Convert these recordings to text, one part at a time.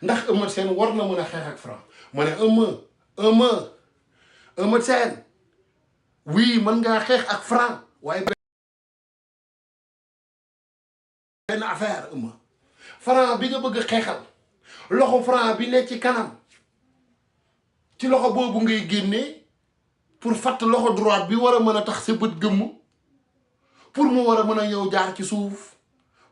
ndax Eumeu Sène war na mën a xeex ak Franc ma ne Eumeu Sène oui mën ngaa xeex ak Franc waaye benn affaire Eumeu Franc bi nga bëgg xeexal loxo Franc bi nekk ci kanam ci loxo boobu ngay génnee pour fatt loxo droite bi war a mën a tax sa bët gëmm pour mu war a mën a ñëw jaar ci suuf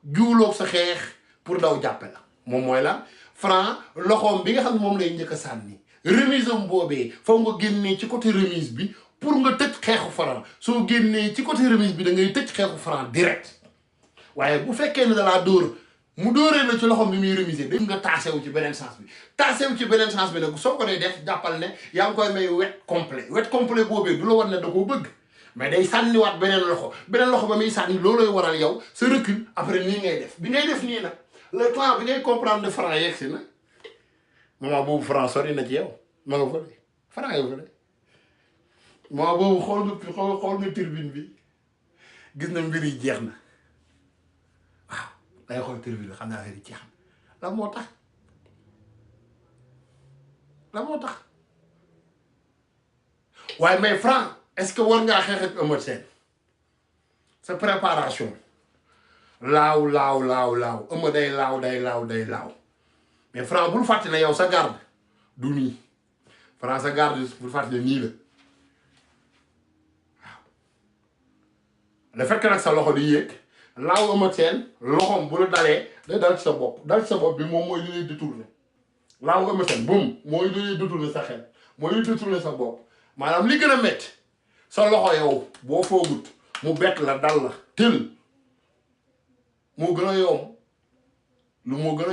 juuloog sa xeex pour daw jàppe la moom mooy la Franc loxoom bi nga xam ne moom lay njëkk a sànni remise am boobee faw nga génnee ci côté remise bi pour nga tëj xeexu Franc soo génnee ci côté remise bi da ngay tëj xeexu Franc direct waaye bu fekkee ne dalaa dóor mu dóoree la ci loxoom bi muy remisé da nga taasewu ci beneen sens bi taasewu ci beneen sens bi nag soo ko dee def jàppal ne yaa ngi koy may wet complet boobee du la war ne da koo bëgg mais day sànniwaat beneen loxo ba muy sànni loolooy waral yow sa recul après nii ngay def bi ngay def nii nag le temps bi ngay comprendre ne Franc yegg si na moment boobu Franc sori na ci yow ma nga fa de Franc yow fa de moment boobu xool nga turbine bi gis na mbir yi jeex na waaw day xool turbine bi xam naa affaire yi jeex na la moo tax waaye mais Franc est-ce que war ngaa xeex ak Eumeu Sène sa préparation laaw Eumeu day laaw mais Franc bul fàtte ne yow sa garde du nii Franc sa garde bul fàtte ne nii la waaw le fait que nag sa loxo di yéeg laaw Eumeu Sène loxoom bu la dalee day dal ci sa bopp bi moom mooy li lay détourné laaw Eumeu Sène boum mooy li lay détourné sa xel mooy li détourné sa bopp maanaam li gën a métti sa loxo yow boo foogut mu bett la dal la tël moo gën a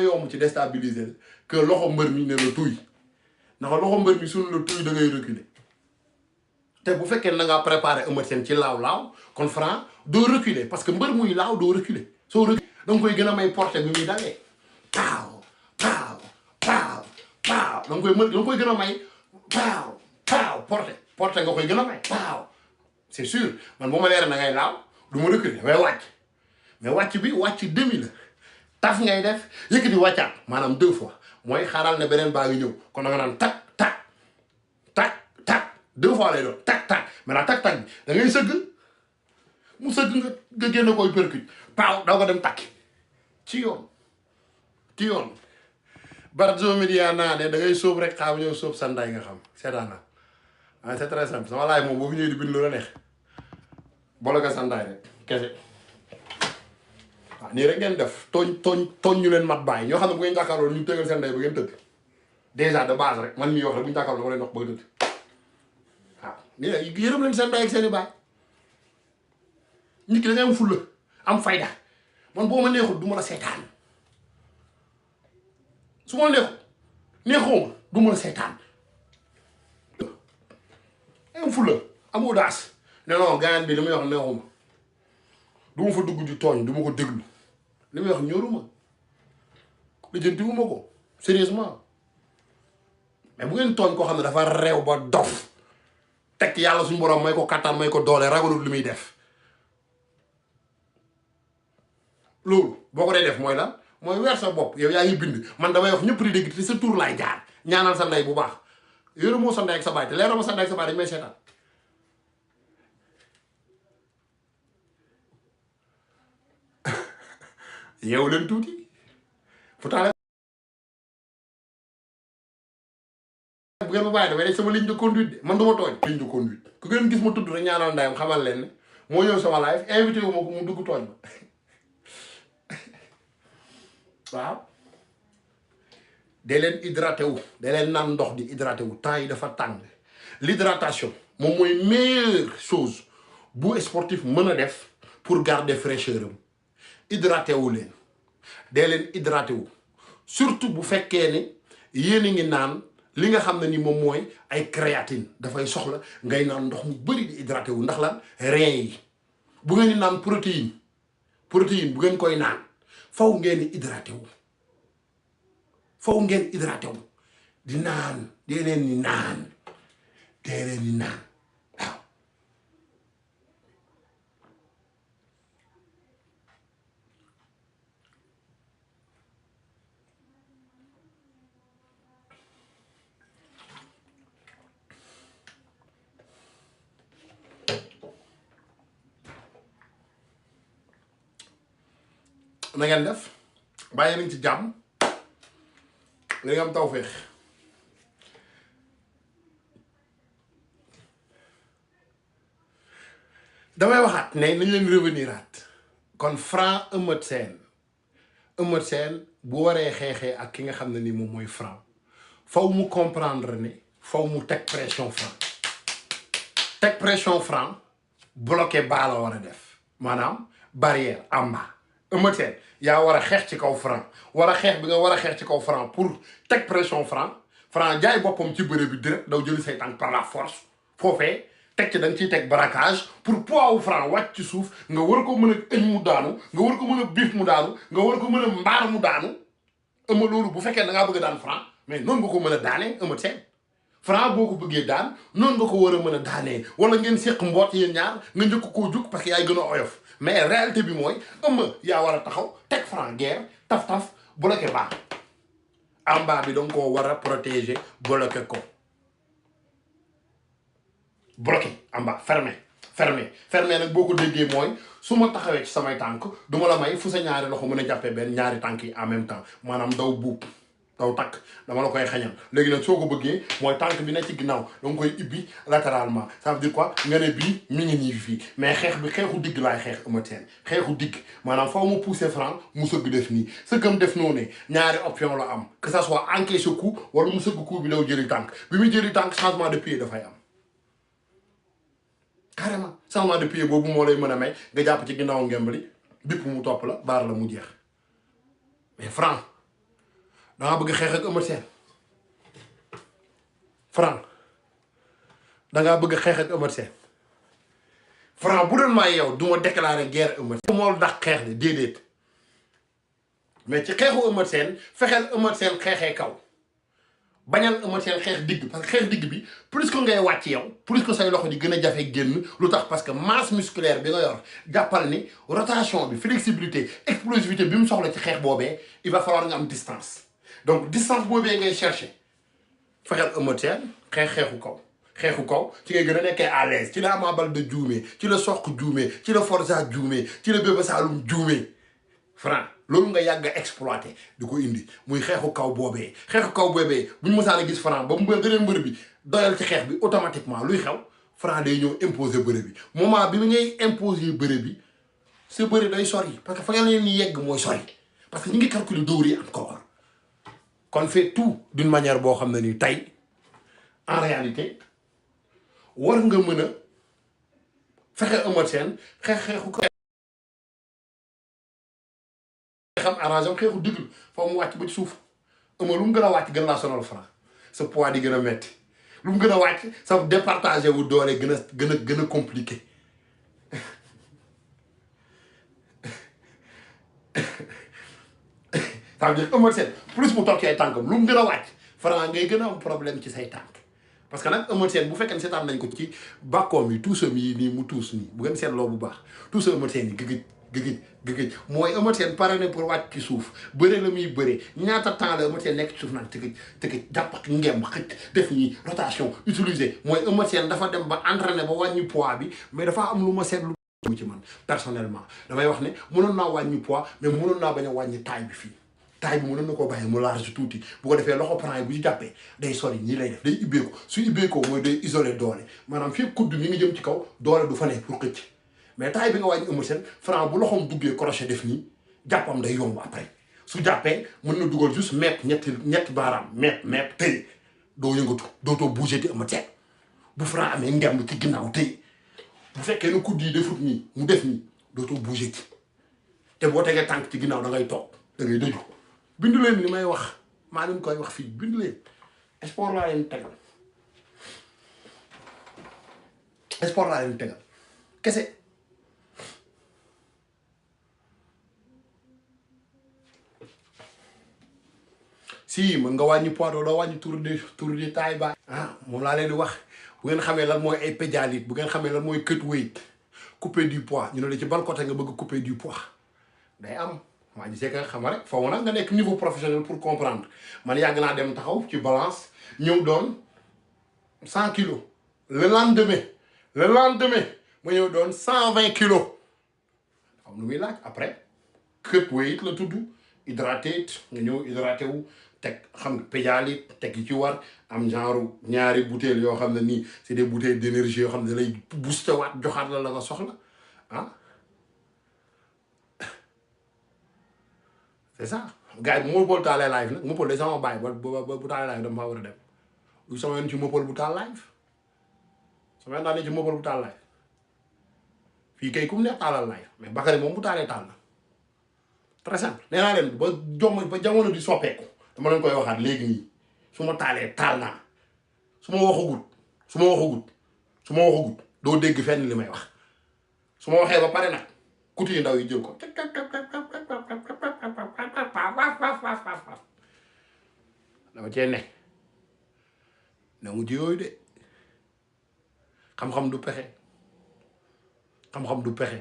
yomb ci déstabiliser que loxo mbër mi ne la tuy ndax loxo mbër mi suñu la tuy da ngay reculer te bu fekkee na ngaa préparé Eumeu Sène ci laaw kon Franc doo reculer parce que mbër muy laaw doo reculer soo reculer da nga koy gën a may porté bi muy dalee paaw da nga koy gën a may paaw porté nga koy gën a may paaw c'est sûr man bu ma leer na ngay laaw du ma reculer mais wàcc demi la taf ngay def yëkkati wàccaat maanaam 2 fois mooy xaaral ne beneen baa ngi ñëw kon da nga naan tak 2 fois lay doon tak maintenant tak bi da ngay sëgg mu sëgg nga génn koy percute paaw daw ko dem takki ci yoon Barzo Médiana de da ngay sóob rek xaaw ñëw sóob sa nday nga xam seetaan na c'est très simple sama laay moom boo fi ñëwee di bind lu la neex boole nga sa nday rek kese waaw nii rek ngeen def tooñ ñu leen mat bàyyi ñoo xam ne bu ngeen jàkkaarloo ñu tegal seen nday ba ngeen tëdd déjà de base rek man mii wax rek bu ñu jàkkaarloo dama leen wax ba tëdd waaw nii yërëm leen seen nday ak seen i baay nit ki da ngay am fulla am fayda man boo ma neexul du ma la seetaan su ma neexoo ma du ma la seetaan am fulla am audace ne non gaañ bi li muy wax neexuma du ma fa dugg di tooñ du ma ko déglu li muy wax ñoruma lijjantiwuma ko sérieusement mais bu ngeen tooñ koo xam ne dafa reew ba dof teg yàlla suñu borom may ko kattan may ko doole ragalul li muy def loolu boo ko dee def mooy lan mooy weer sa bopp yow yaa ngi bind man damay wax ñëpp di dégg te sa tur laay jaar ñaanal sa ndey bu baax yore moo sa ndey ak sa baay te leeroo ma sa ndey ak sa baay dañ may seetaan yeewu leen tuuti pourtant bu ngeen ma bàyyi damay def sama ligne de conduite de man du ma tooñ ligne de conduite ku ngeen gis ma tudd rek ñaanal ndeyam xamal leen ne moo ñëw sama live invité wu ma ko mu dugg tooñ ma waaw dee leen hydraté wu dee leen naan ndox di hydraté wu temps yi dafa tàng l'hydratation moom mooy meilleure chose bu sportif mën a def pour garder fraîcheur am hydraté wu leen dee leen hydraté wu surtout bu fekkee ne yéen a ngi naan li nga xam ne ni moom mooy ay créatine dafay soxla ngay naan ndox mu bëri di hydraté wu ndax lan rein yi bu ngeen di naan protéine bu ngeen koy naan faw ngeen di hydraté wu di naan dee leen di naan waaw na ngeen def bàyyi nañ ci jàmm li nga am tawféex damay waxaat ne nañ leen revenir aat kon Franc Eumeu Sène bu waree xeexee ak ki nga xam ne ni moom mooy Franc faw mu comprendre ne faw mu teg pression Franc bloqué baa la war a def maanaam barrière en bas Eumeu Sène yaa war a xeex ci kaw Franc war a xeex bi nga war a xeex ci kaw Franc pour teg pression Franc jaay boppam ci bëre bi direct daw jëli say tànk par la force foofee teg ci da nga ciy teg braquage pour poids wu Franc wàcc ci suuf nga war ko mën a ëñ mu daanu nga war ko mën a biif mu daanu nga war ko mën a mbaar mu daanu Eumeu loolu bu fekkee da ngaa bëgg a daan Franc mais noonu nga ko mën a daanee Eumeu Sène Franc boo ko bëggee daan noonu nga ko war a mën a daanee wala ngeen séq mboot yéen ñaar nga njëkk koo jug parce que yaay gën a oyof mais réalité bi mooy Eumeu yaa war a taxaw teg Franc guerre taf bloqué baax en bas bi danga koo war a protéger bloqué ko bloqué en bas fermé nag boo ko déggee mooy su ma taxawee ci samay tànk du ma la may fu sa ñaari loxo mën a jàppee benn ñaari tànk yi en même temps maanaam daw buub daw takk dama la koy xañal léegi nag soo ko bëggee mooy tànk bi ne ci ginnaaw danga koy ibbi latéralement ça veut dire quoi nga ne bii mi ngi nii fii mais xeex bi xeexu digg laay xeex Eumeu Sène xeexu digg maanaam foo mu pousser Franc mu sëgg def nii sëggam def noonu ne ñaari option la am que ça soit encaisser coup wala mu sëgg coup bi daw jëli tànk bi muy jëli tànk changement de pied dafay am carrément changement de pied boobu moo lay mën a may nga jàpp ci ginnaaw ngembali bipp mu topp la baar la mu jeex mais Franc dangaa bëgg xeex ak Eumeu Sène Franc dangaa bëgg xeex ak Eumeu Sène Franc bu doon maay yow du ma déclarer guerre Eumeu Sène moo dax xeex de déedéet mais ci xeexu Eumeu Sène fexeel Eumeu Sène xeexee kaw bañal Eumeu Sène xeex digg parce que xeex digg bi plus que ngay wàcc yow plus que say loxo di gën a jafe génn lu tax parce que masse musculaire bi nga yor jàppal ni rotation bi flexibilité explosivité bi mu soxla ci xeex boobee il va falloir nga am distance donc distance boobee ngay chercher fexeel Eumeu Sène xeexu kaw ci ngay gën a nekkee à l'aise ci la Ama Baldé juumee ci la Sokh juumee ci la Forza juumee ci la Bébé Saloum juumee Franc loolu nga yàgg a exploité di ko indi muy xeexu kaw boobee bu ñu mësaan a gis Franc ba mu beneen mbër bi doyal ci xeex bi automatiquement luy xew Franc day ñëw imposer bëre bi moment bi ngay imposer bëre bi sa bëre day sori parce que fa nga leen ni yegg mooy sori parce que ñu ngi calculer dóor yi encore kon fait tout d'une manière boo xam ne ni tey en réalité war nga mën a fexe Eumeu Sène xeexu ko xam arrangé am xeexu diglu foo mu wàcc ba ci suuf Eumeu lu mu gën a wàcc gën laa sonal Franc sa poids di gën a metti lu mu gën a wàcc sa départagé wu doole gën a compliqué ça veut dire Eumeu Sène plus mu toog ci ay tànkam lu mu gën a wàcc Franc ngay gën a am problème ci say tànk parce que nag Eumeu Sène bu fekkee ne seetaan nañ ko ci bàkkoom yi tuusam yi nii mu tuus nii bu ngeen seetloo bu baax tuusa Eumeu Sène yi gëgëj mooy Eumeu Sène pare na pour wàcc ci suuf bëre la muy bëre ñaata temps la Eumeu Sène nekk ci suuf naan tëgëj jàpp ak ngemb xëcc def nii rotation utiliser mooy Eumeu Sène dafa dem ba entraîné ba wàññi poids bi mais dafa am lu ma seetlu ci man personnellement damay wax ne mënoon naa wàññi poids mais mënoon naa bañ a wàññi taille bi fii taille bi mënoon na koo bàyyi mu large tuuti bu ko defee loxo Franc yi bu ci jàppee day sori nii lay def day ibbeeku su ibbeekoo mooy day isolé doole maanaam fii kudd mi ngi jëm ci kaw doole du fa ne pour xëcc mais taille bi nga wàññi Eumeu Sène Franc bu loxoom duggee crochet def nii jàppam day yomb après su jàppee mën na dugal juste mepp ñetti baaraam mepp tëye doo yëngatu dootoo bouger di Eumeu Sène bu Franc amee ngemb ci ginnaaw tëye bu fekkee ne kudd yi defut nii mu def nii dootoo bouger ci te boo tegee tànk ci ginnaaw da ngay toog da ngay dëju bindu leen li may wax maa leen koy wax fii bindu leen sport laa leen tegal kese si mën nga wàññi poids doo wàññi tour de taille ba moom laa leen di wax bu ngeen xamee lan mooy ay pédialyte bu ngeen xamee lan mooy cut weight couper du poids ñu ne la ci ban côté nga bëgg couper du poids day am waa ji c'est que xam nga rek foofu nag nga nekk niveau professionnel pour comprendre man yàgg naa dem taxaw ci balance ñëw doon 100 kilos le lendemain ma ñëw doon 120 kilos xam lu muy laaj après cut weight la tudd hydraté nga ñëw hydraté wu teg xam nga pédialyte teg yi ci war am genre ñaari bouteilles yoo xam ne nii c'est des bouteilles d'énergie yoo xam ne da lay booster waat joxaat la nga soxla ah c'est ça gars yi bu Mopol taalee live nag Mopol de sama bàyyi ba bu taalee live dama faa war a dem lu sama yoon ci Mopol bu taal live sama yoon daa ne ci Mopol bu taal live fii kay ku mu neex taalal live mais Bakary moom bu taalee taal na très simple nee naa leen ba jamono di soppeeku dama leen koy waxaat léegi nii su ma taalee taal naa su ma waxagut doo dégg fenn li may wax su ma waxee ba pare nag kuti yu ndaw yi jël ko dama cee ne mu ci yooyu de xam-xam du pexe xam-xam du pexe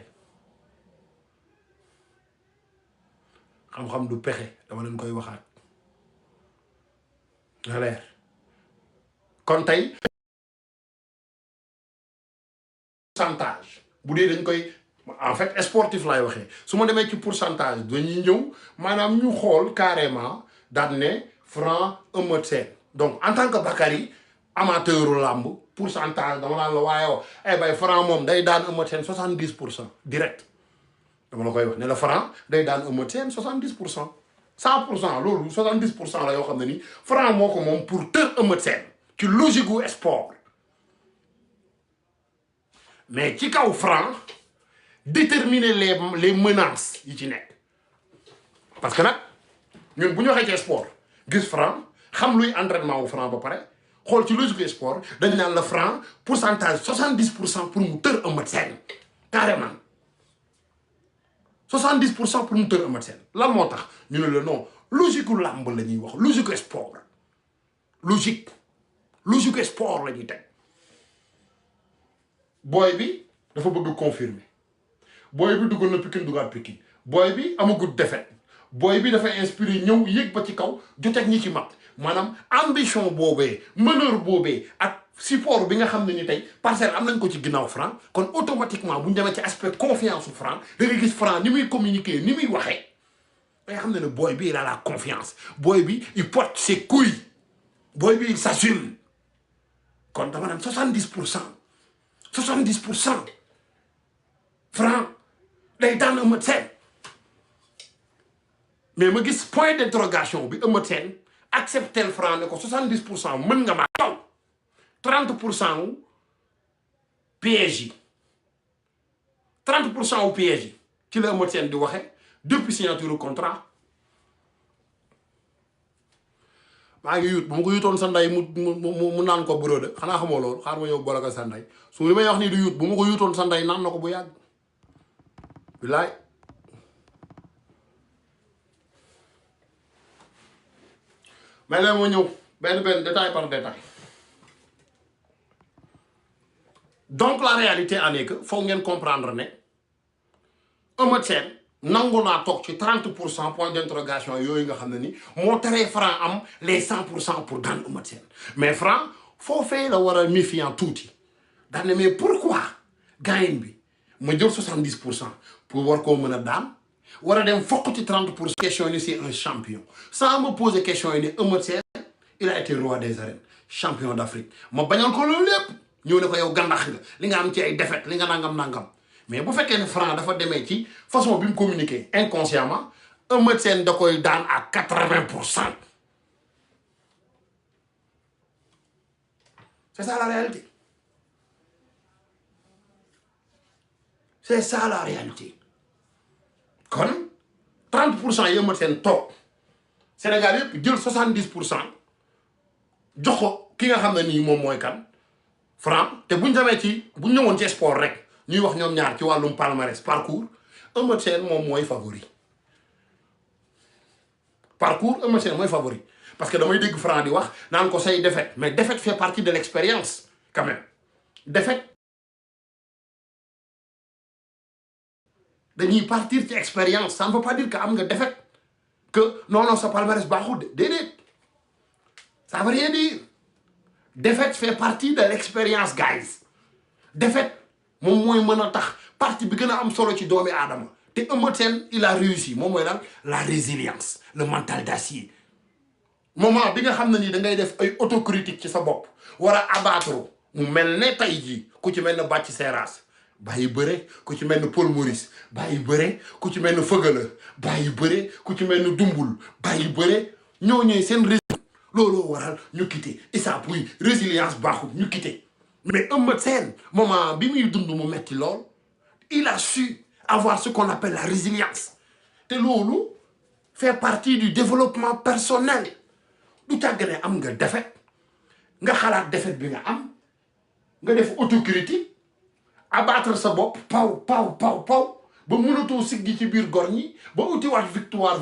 xam-xam du pexe dama leen koy waxaat na leer kon tey pourcentage bu dee dañ koy en fait sportif laay waxee su ma demee ci pourcentage dañuy ñëw maanaam ñu xool carrément daan ne Franc Eumeu Sène donc en tant que Bakary amateuru làmb pourcentage dama naan la waaye ay bay Franc moom day daan Eumeu Sène 70% direct dama la koy wax ne la Franc day daan Eumeu Sène 70% 100% loolu 70% la yoo xam ne ni Franc moo ko moom pour tër Eumeu Sène ci logique gu sport mais ci kaw Franc déterminer les menaces yi ci nekk parce que nag ñun bu ñu waxee ci sport gis Franc xam luy entraînement wu Franc ba pare xool ci logique sport dañ naan la Franc pourcentage 70% pour mu tër Eumeu Sène carrément 70% pour mu tër Eumeu Sène lan moo tax ñu ne la non logique gu làmb la ñuy wax logique sport logique sport la ñuy teg booy bi dafa bëgg confirmer booy bi duggoon na Pikine duggaat Pikine booy bi amagut défaite booy bi dafay inspiré ñëw yéeg ba ci kaw joteeg ñi ci mag maanaam ambition boobee meneur boobee ak support bi nga xam ne ni tey Parcelles am nañ ko ci ginnaaw Franc kon automatiquement bu ñu demee ci aspect confiance su Franc da nga gis Franc ni muy communiquer ni muy waxee da nga xam ne booy bi il a la confiance booy bi il porte ses couilles booy bi il s'assume kon dama naan 70% Franc day daan Eumeu Sène mais ma gis point d'interrogation bi Eumeu Sène accepter Franc ne ko 70% mën nga ma kaw 30% wu piège yi 30% wu piège yi ci la Eumeu Sène di waxe depuis signature contrat maa ngi yut bu ma ko yutoon sa ndey mu naan ko bureau de xanaa xamoo loolu xaar ma ñëw boole ko sa ndey su li may wax nii du yut bu ma ko yutoon sa ndey naan na ko bu yàgg bilaay mais léegi ma ñëw benn détail par détail donc la réalité en est que foog ngeen comprendre ne Eumeu Sène nangu naa toog ci 30% point d'interrogation yooyu nga xam ne ni moo teree Franc am les 100% pour daan Eumeu Sène mais Franc foofee la war a méfiant tuuti daan ne mais pourquoi gaayin bi ma jël 70% pour war koo mën a daan war a dem fokk ci 30% question ni c'est un champion sans me poser question yi ne Eumeu Sène il a été roi des arènes champion d'Afrique ma bañal ko loolu lépp ñëw ne ko yow gandax nga li nga am ci ay défaite li nga nangam mais bu fekkee ne Franc dafa demee ci façon bi mu communiquer inconsciemment Eumeu Sène da koy daan à 80%. C'est ça la réalité. C'est ça la réalité. Kon 30% yi Eumeu Sène toog Sénégal yëpp jël 70% jox ko ki nga xam ne nii moom mooy kan Franc te buñ demee ci buñ ñëwoon ci sport rek ñuy wax ñoom ñaar ci wàllum palmarès parcours Eumeu Sène moom mooy favori Eumeu Sène mooy favori parce que damay dégg Franc di wax naan ko say défaite mais défaite fait partie de l'expérience quand même défaite dañuy partir ci expérience ça ne veut pas dire que am nga défaite que non sa palmarès baaxul de déedéet ça veut rien dire défaite fait partie de l'expérience guys défaite moom mooy mën a tax partie bi gën a am solo ci doomi aadama te Eumeu Sène il a réussi moom mooy lan la résilience le mental d'acier moment bi nga xam ne nii da ngay def ay autocritique ci sa bopp war a abattre mu mel ne tey jii ku ci mel ne Bathie Seras bàyyi bëre ku ci mel ne Paul Maurice bàyyi bëre ku ci mel ne Feugeula bàyyi bëre ku ci mel ne Dumbul bàyyi bëre ñoo ñëwee seen looloo waral ñu quitté Issa Pouye résilience baaxul ñu quitté mais Eumeu Sène moment bi muy dund mu metti lool il a su avoir ce qu'on appelle la résilience te loolu fait partie du développement personnel du tàggane am nga défaite nga xalaat défaite bi nga am nga def autocritique abattre sa bopp paw ba mënatoo siggi ci biir gor ñi ba utiwaat victoire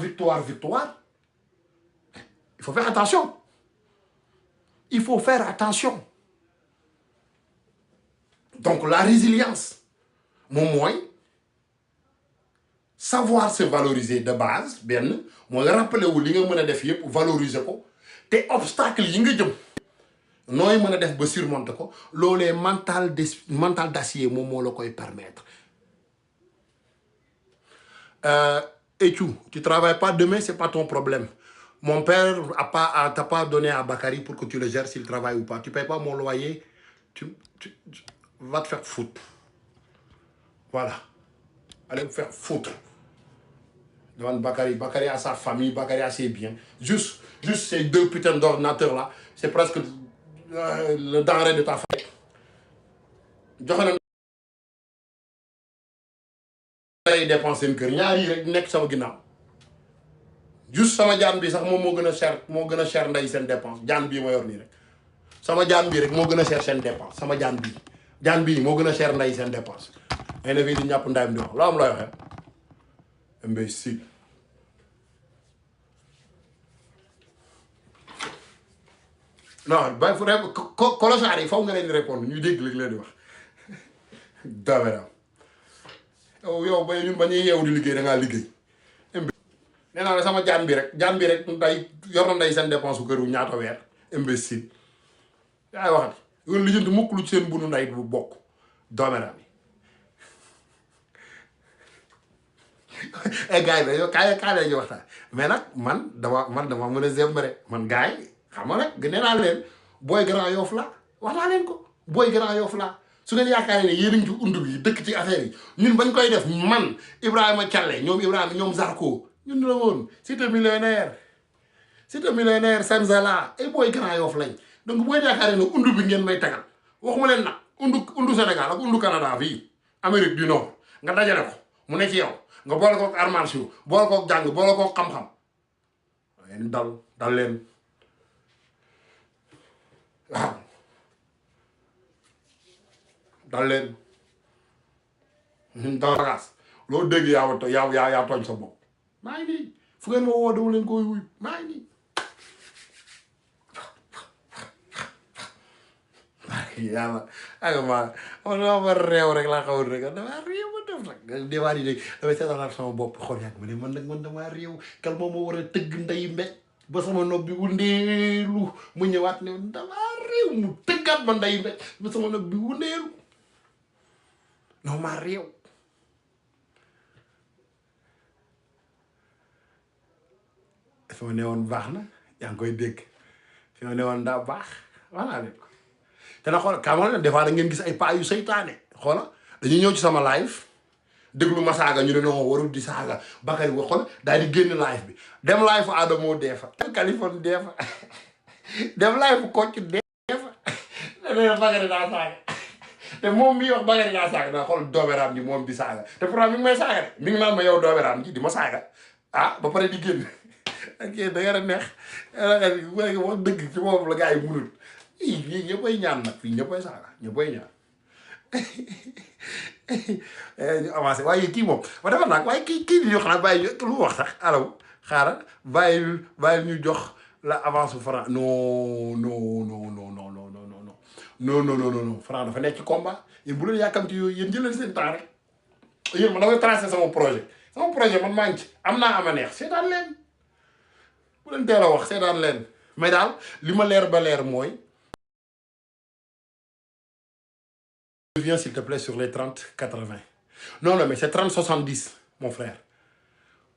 il faut faire attention donc la résilience moom mooy savoir se valoriser de base benn mooy rappeler wu li nga mën a def yëpp valoriser ko te obstacle yi nga jëm nooy mën a def ba surmonter ko loolee mental d'acier moom moo la koy permettre et tu travailles pas demain c'est pas ton problème mon père t'a pas donné à Bakary pour que tu le gères s'il travaille ou pas tu payes pas mon loyer tu va te faire foutre voilà allez me faire foutre devant Bakary a sa famille Bakary a ses biens juste ces deux putains d'ordinateurs là c'est presque le denrée de ta famille joxe na day dépenser seen kër ñaar yi rek nekk sama ginnaaw juste sama jaan bi sax moom moo gën a cher nday seen dépense jaan bii ma yor nii rek sama jaan bii rek moo gën a cher seen dépense sama jaan bii moo gën a cher nday seen dépense ay na fii di ñàpp ndayam di wax loo am looy waxee imbécile non bay fu rek colossar yi faw nga leen di répondre ñuy dégg léegi leen di wax daweram yow ba ñun ba ñuy yeewu di liggéey da ngaa liggéey nee naa la sama jaan bi rek nday yor na nday seen dépense bu kër gu ñaata weer imbécile yaay waxati yoon lijjanti mukk lu ci seen bunu nday bu bokk doomeram yi gars yi yow kaay la ñu waxtaan mais nag man dama mën a zembare man gars yi xam nga nag nee naa leen booy Grand Yoff la wax naa leen ko booy Grand Yoff la su ngeen yaakaaree ne yéen a ngi ci undu bi dëkk ci affaire yi ñun bañ koy def man Ibrahima Thialé ñoom Zarko ñun la woon cité millionnaire Senzala ay booy Grand Yoff lañ donc booy yaakaaree ne undu bi ngeen may tagal waxuma leen nag undu Sénégal ak undu Canada fii Amérique du Nord nga dajale ko mu ne ci yow nga boole kook arts martiaux boole kook jàng boole kook xam-xam leen dal leen waaw dal leen dal bagaas loo dégg yaa tooñ sa bopp maa ngi nii fu ngeen ma woo dama leen koy wuy maa ngi nii yàlla ma réew rek laa xawul rek dama réew ma def nag déwaa yi dég damay seetanaat sama bopp xool yàgg ma ne man dama réew kal moom moo war a tëgg nday mbéj ba sama nopp bi wundeelu mu ñëwaat ne dama réew mu tëggaat ma nday mbéj ba sama nopp bi wundeelu non maa réew fi ma ne woon baax na yaa ngi koy dégg fi ma ne woon daa baax voilà leen ko te na xoola kaama des fois da ngeen gis ay paa yu seytaane xoola dañuy ñëw ci sama live déglu ma saaga ñu ne non warul di saaga Bakary wa xool daal di génn live bi dem live fu Adamo deefa Californie deefa dem live fu Kocc deefa dana Bakary daa saaga te moom mi wax Bakary daa saaga daa xool doomeraam ji moom di saaga te pourtant mi ngi may saaga de mi ngi naan ma yow doomeraam ji di ma saaga ah ba pare di génn ak da nga neex wax dëgg ci moom la gars yi munul fii ñëppay ñaan nag fii ñëppay saaga ñëppay ñaan ñu avancé waaye kii moom ma defar naag waaye kii di ñu xanaa bàyyi lu wax sax alaw xaaral bàyyi ñu jox la avance Franc non Franc dafa nekk ci combat yéen bu leen yàkkamti yooyu yéen jëleen seen temps rek yéen man damay tracé sama projet man maa ngi ci am naa ama neex seetaan leen bu leen teel a wax seetaan leen mais daal li ma leer ba leer mooy reviens s'il te plaît sur les 30-80 non mais c'est 30-70 mon frère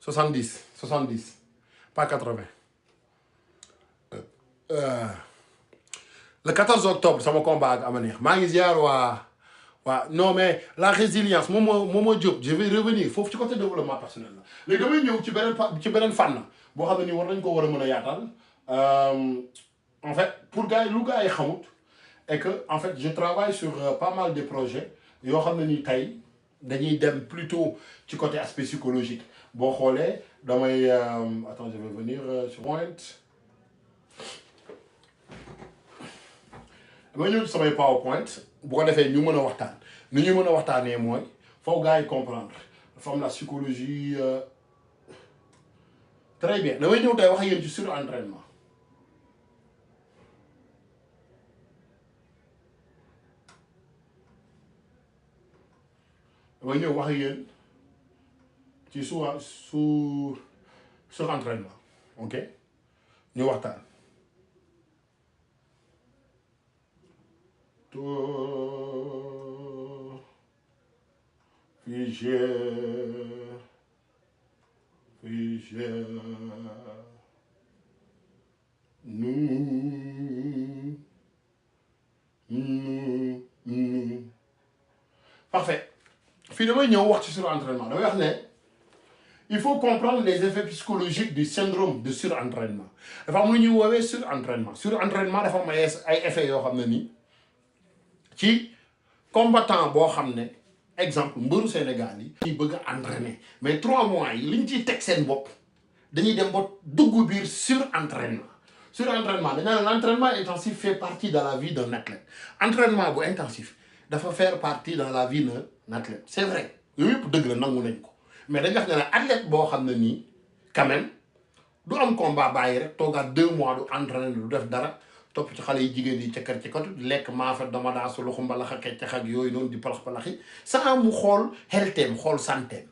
70 pas 80 le 14 octobre sama combat ak Amaneex maa ngi ziar non mais la résilience Momo Diop je vais revenir foofu ci côté développement personnel la léegi damay ñëw ci beneen fànn boo xam ne nii war nañ ko war a mën a yaatal en fait pour gars yi xamut et que en fait je travaille sur pas mal de projets yoo xam ne nii tey dañuy dem plutôt ci côté aspect psychologique boo xoolee damay attends je vais venir sur point damay ñëw ci samay PowerPoint bu ko defee ñu mën a waxtaan ni ñu mën a waxtaanee mooy foofu gars yi comprendre dafa am la psychologie très bien damay ñëw tey wax ak yéen ci surentraînement damay ñëw wax ak yéen ci surentraînement ok ñu waxtaan parfait fii damay ñëw wax ci surentraînement damay wax ne il faut comprendre les effets psychologiques du syndrome de surentraînement dafa am lu ñuy woowee surentraînement dafa am ay effets yoo xam ne nii ci combattant boo xam ne exemple mbëru Sénégal yi ñuy bëgg a entraîner mais 3 mois yi li ñu ciy teg seen bopp dañuy dem ba dugg biir surentraînement dañu naan l'entraînement intensif fait partie de la vie d'un athlète entraînement bu intensif dafa faire partie dans la vie d'un athlète c'est vrai yooyu yëpp dëgg la nangu nañ ko mais dañ wax ne athlète boo xam ne nii quand même du am combat bàyyi rek toogaat 2 mois du entraîner du def dara topp ci xale yi jigéen yi ca kër ci katu lekk maafa dama daa su luxu mbalax ak keccax ak yooyu noonu di palax-palaxi saa mu xool xelteem xool santeem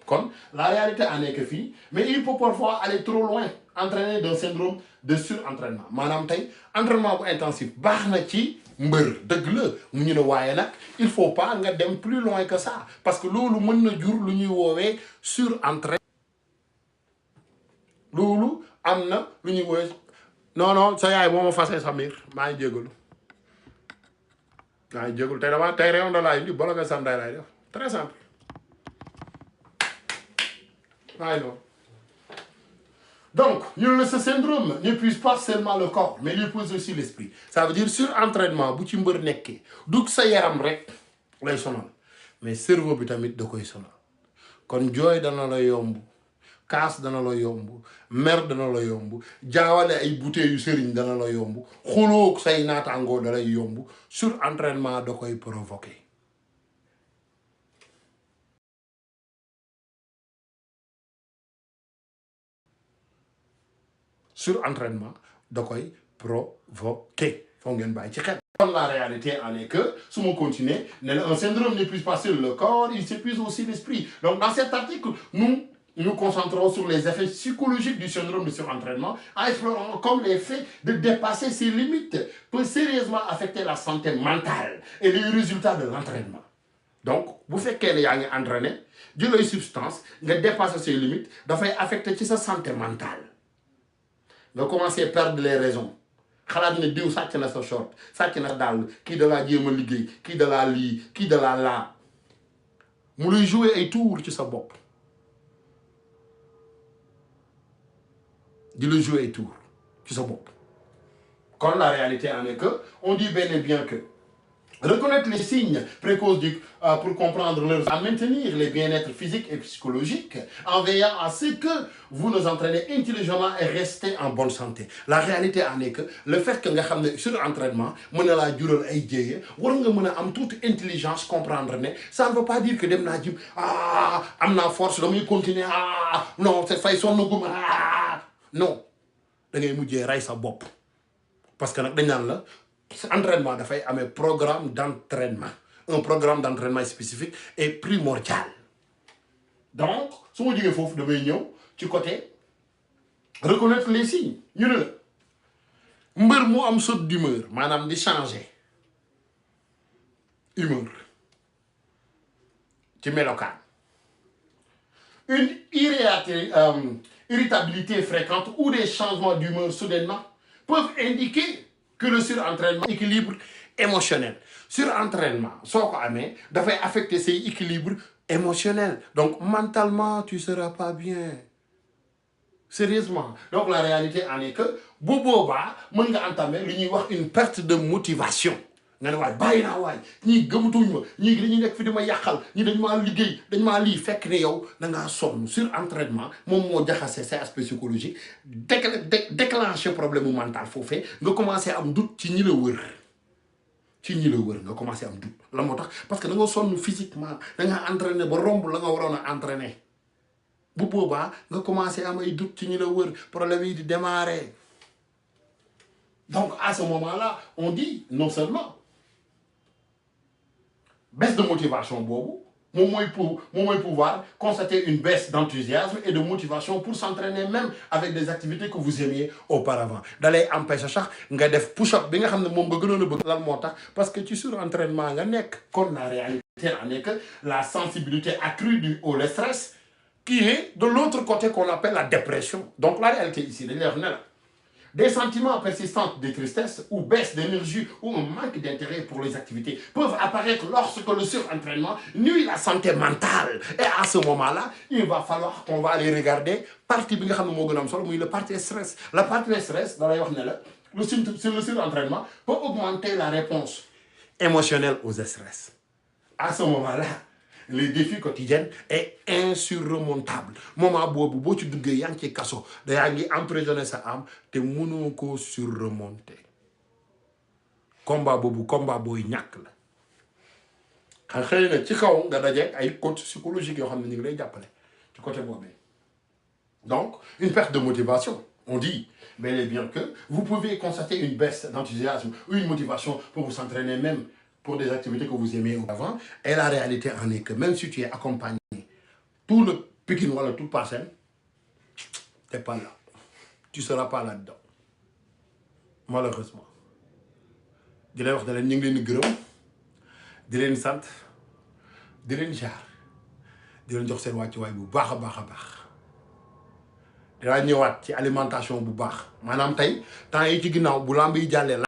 kon la réalité en est que fii mais il peut parfois aller trop loin entraîner d'un syndrome de surentraînement maanaam tey entraînement bu intensif baax na ci mbër dëgg la mu ñu ne waaye nag il faut pas nga dem plus loin que ça parce que loolu mën na jur lu ñuy woowee surentraînement loolu am na lu ñuy woowee non sa yaay moo ma fase Samir maa ngi jégalu tey réew na laay indi bala nga sanday laay def très simple waaye noonu donc ñu ne ce syndrome n'épuise pas seulement le corps mais il épuise aussi l'esprit ça veut dire surentraînement bu ci mbër nekkee du sa yaram rek lay sonal mais cerveau bi tamit da koy sonal kon jooy dana la yomb kaas dana la yomb mer dana la yomb jaawale ay bouteilles yu sëriñ dana la yomb xuloo say naataangoo da lay yomb surentraînement da koy provoquer surentraînement da koy provoquer foog ngeen bàyyi ci xel. La réalité en est que su ma continuer ne un syndrome n'épuise pas seul le corps il s'épuise aussi l'esprit donc dans cet article nous concentrons sur les effets psychologiques du syndrome de surentraînement en explorant comme les faits de dépasser ses limites peut sérieusement affecter la santé mentale et les résultats de l'entraînement donc bu fekkee ne yaa ngi entraîné jël ay substance nga dépasser ses limites dafay affecter ci sa santé mentale nga commencer perdre les raisons xalaat ne diw sàcc na sa short sàcc na dàll kii da laa jéem a liggéey kii da laa lii kii da laa laa mu luy jouer ay tour ci sa bopp di la jouer ay tour ci sa bopp kon la réalité en est que on dit bel et bien que reconnaître les signes précoces pour comprendre à maintenir les bien-être physique et psychologique en veillant à ce que vous nous entraînez intelligemment et restez en bonne santé la réalité en est que le fait que nga xam ne surentraînement mën na laa jural ay jéye war nga mën a am toute intelligence comprendre ne ça ne veut pas dire que dem naa jim am naa force damay continuer non c'est fay sonn gum non da ngay mujjee rey sa bopp parce que nag dañ naan la entraînement dafay amee programme d'entraînement un programme d'entraînement spécifique est primordial donc su ma jógee foofu damay ñëw ci côté reconnaître les signes ñu ne la mbër mu am saut d'humeur maanaam di changer humeur ci melokaan une irritabilité fréquente ou des changements d'humeur soudainement peuvent indiquer que le surentraînement équilibre émotionnel. Surentraînement, soo ko amee dafay affecter ses équilibres émotionnels. Donc mentalement, tu seras pas bien. Sérieusement. Donc la réalité en est que bu boobaa mën nga entamer lu ñuy wax une perte de motivation. nga ne waay bàyyi naa waay ñii gëmatuñ ma ñii dañuy nekk fi di ma yàqal ñii dañ maa liggéey dañ maa lii fekk ne yow da ngaa sonn surentraînement moom moo jaxase ses aspects psychologiques déclenché problème mu mental foofee nga commencé am doute ci ñi la wër. ci ñi la wër nga commencé am doute la moo tax parce que da nga sonn physiquement da nga entraîné ba romb la nga waroon a entraîné bu boobaa nga commencé am ay doute ci ñi la wër problème yi di démarrer. Donc à ce moment-là on dit non seulement baisse de motivation boobu moom mooy pouvoir constater une baisse d'enthousiasme et de motivation pour s'entraîner même avec des activités que vous aimiez auparavant dalay empêcher sax nga def push-up bi nga xam ne moom nga gënoon a bëgg lan moo tax parce que ci surentraînement nga nekk kon la réalité en est que la sensibilité accrue du au stress qui est de l'autre côté qu'on appelle la dépression. Donc la réalité ici dañ lay wax ne la des sentiments persistants de tristesse ou baisse d'énergie ou un manque d'intérêt pour les activités peuvent apparaître lorsque le surentraînement nuit la santé mentale. Et à ce moment-là, il va falloir qu'on va aller regarder partie bi nga xam ne moo gën a am solo muy le partie stress. La partie stress da lay wax ne la le surentraînement peut augmenter la réponse émotionnelle aux stress. À ce moment-là, les défis quotidiens est insurmontable moment boobu boo ci duggee yaa ngi ci kaso da yaa ngi emprisonné sa âme te mënoo koo surremonter combat boobu combat booy ñàkk la xam xëy na ci kaw nga dajeek ay coach psychologique yoo xam ne ñu ngi lay jàppale ci côté boobu. Donc une perte de motivation on dit bel et bien que vous pouvez constater une baisse d'enthousiasme ou une motivation pour vous entraîner même pour des activités que vous aimiez auparavant. Et la réalité en est que même si tu es accompagné, tout le Pikine wala tout Parcelles, t'es pas là. Tu seras pas là-dedans. Malheureusement. di leen wax ne leen ñu ngi leen di gërëm di leen sant di leen jaar di leen jox seen wàccuwaay bu baax a baax a baax dinaa ñëwaat ci alimentation bu baax maanaam tey temps yi ci ginnaaw bu lamb yi jàllee